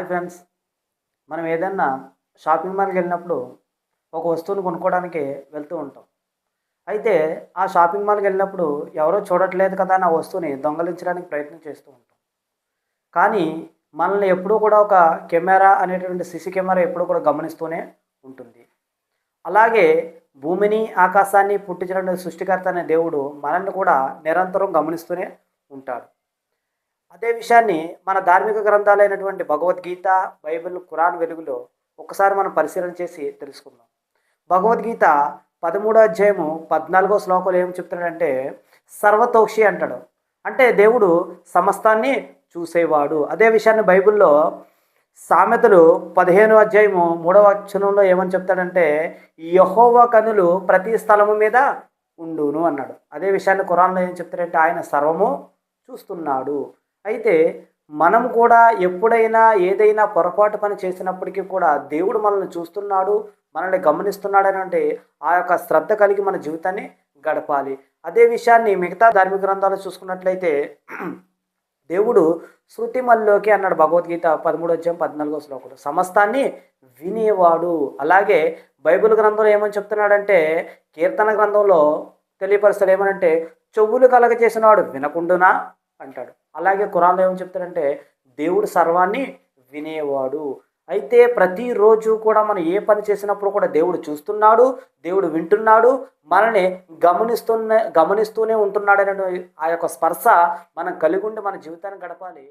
Hi friends. మనం ఏదన్నా shopping మాల్కి వెళ్ళినప్పుడు ఒక వస్తువుని కొనుక్కోవడానికి వెళ్తూ ఉంటాం. అయితే ఆ షాపింగ్ మాల్కి వెళ్ళినప్పుడు ఎవరో చూడట్లేదు కదా అని ఆ వస్తువుని దొంగలించడానికి ప్రయత్నం చేస్తూ ఉంటాం. కానీ మనల్ని ఎప్పుడూ కూడా ఒక కెమెరా అనేటువంటి సీసీ కెమెరా ఎప్పుడూ కూడా గమనిస్తూనే ఉంటుంది. అలాగే భూమిని ఆకాశాన్ని పుట్టించినటువంటి సృష్టికర్త అనే దేవుడు మనల్ని కూడా నిరంతరం గమనిస్తూనే ఉంటాడు. అదే విషయాన్ని మన ధార్మిక గ్రంథాలైనటువంటి భగవద్గీత, బైబిల్, ఖురాన్ వెలుగులో ఒకసారి మనం పరిశీలన చేసి తెలుసుకుందాం. భగవద్గీత 13వ అధ్యాయము 14వ శ్లోకంలో ఏం చెప్తున్నాడంటే సర్వతోక్షి అంటాడు. అంటే దేవుడు సమస్తాన్ని చూసేవాడు. అదే విషయాన్ని బైబిల్లో సామెతలు 15వ అధ్యాయము 3వ వచనంలో ఏమని చెప్తాడంటే యెహోవా కన్నులు ప్రతి స్థలము మీద ఉండును అన్నాడు. అదే విషయాన్ని ఖురాన్లో ఏం చెప్తాడంటే ఆయన సర్వము చూస్తున్నాడు. అయితే మనం కూడా ఎప్పుడైనా ఏదైనా పొరపాటు పని చేసినప్పటికీ కూడా దేవుడు మనల్ని చూస్తున్నాడు, మనల్ని గమనిస్తున్నాడు అంటే ఆ యొక్క శ్రద్ధ కలిగి మన జీవితాన్ని గడపాలి. అదే విషయాన్ని మిగతా ధార్మిక గ్రంథాలు చూసుకున్నట్లయితే దేవుడు శృతిమల్లోకి అన్నాడు భగవద్గీత 13వ అధ్యాయం 14వ శ్లోకంలో సమస్తాన్ని వినేవాడు. అలాగే బైబిల్ గ్రంథంలో ఏమని చెప్తున్నాడంటే కీర్తన గ్రంథంలో తెలియపరుస్తాడు ఏమనంటే చెవులు కలగ చేసినవాడు వినకుండునా అంటాడు. అలాగే ఖురాన్లో ఏమని చెప్తాడంటే దేవుడు సర్వాన్ని వినేవాడు. అయితే ప్రతిరోజు కూడా మనం ఏ పని చేసినప్పుడు కూడా దేవుడు చూస్తున్నాడు, దేవుడు వింటున్నాడు, మనల్ని గమనిస్తూనే ఉంటున్నాడు అనే ఆ యొక్క స్పర్శ మనం కలిగి ఉండి మన జీవితాన్ని గడపాలి.